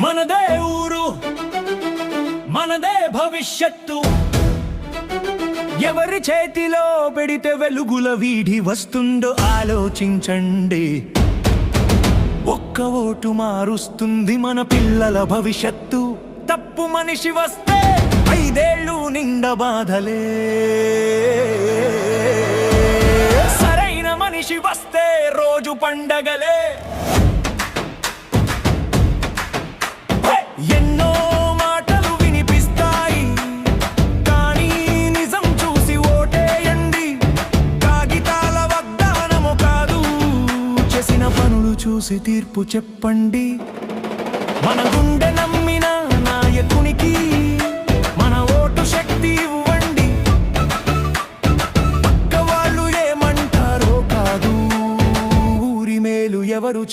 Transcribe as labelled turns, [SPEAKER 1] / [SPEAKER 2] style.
[SPEAKER 1] మనదే ఊరు, మనదే భవిష్యత్తు. ఎవరి చేతిలో పెడితే వెలుగుల వీడి వస్తుందో ఆలోచించండి. ఒక్క ఓటు మారుస్తుంది మన పిల్లల భవిష్యత్తు. తప్పు మనిషి వస్తే 5 ఏళ్ళు నిండా బాధలే, సరైన మనిషి వస్తే రోజు పండగలే. ఎన్నో మాటలు వినిపిస్తాయి, కానీ నిజం చూసి ఓటేయండి. కాగితాల వాగ్దానము కాదు, చేసిన పనులు చూసి తీర్పు చెప్పండి. మన గుండె నమ్మిన నాయకునికి మన ఓటు శక్తి ఇవ్వండి. పక్క వాళ్ళు ఏమంటారో కాదు, ఊరి మేలు ఎవరు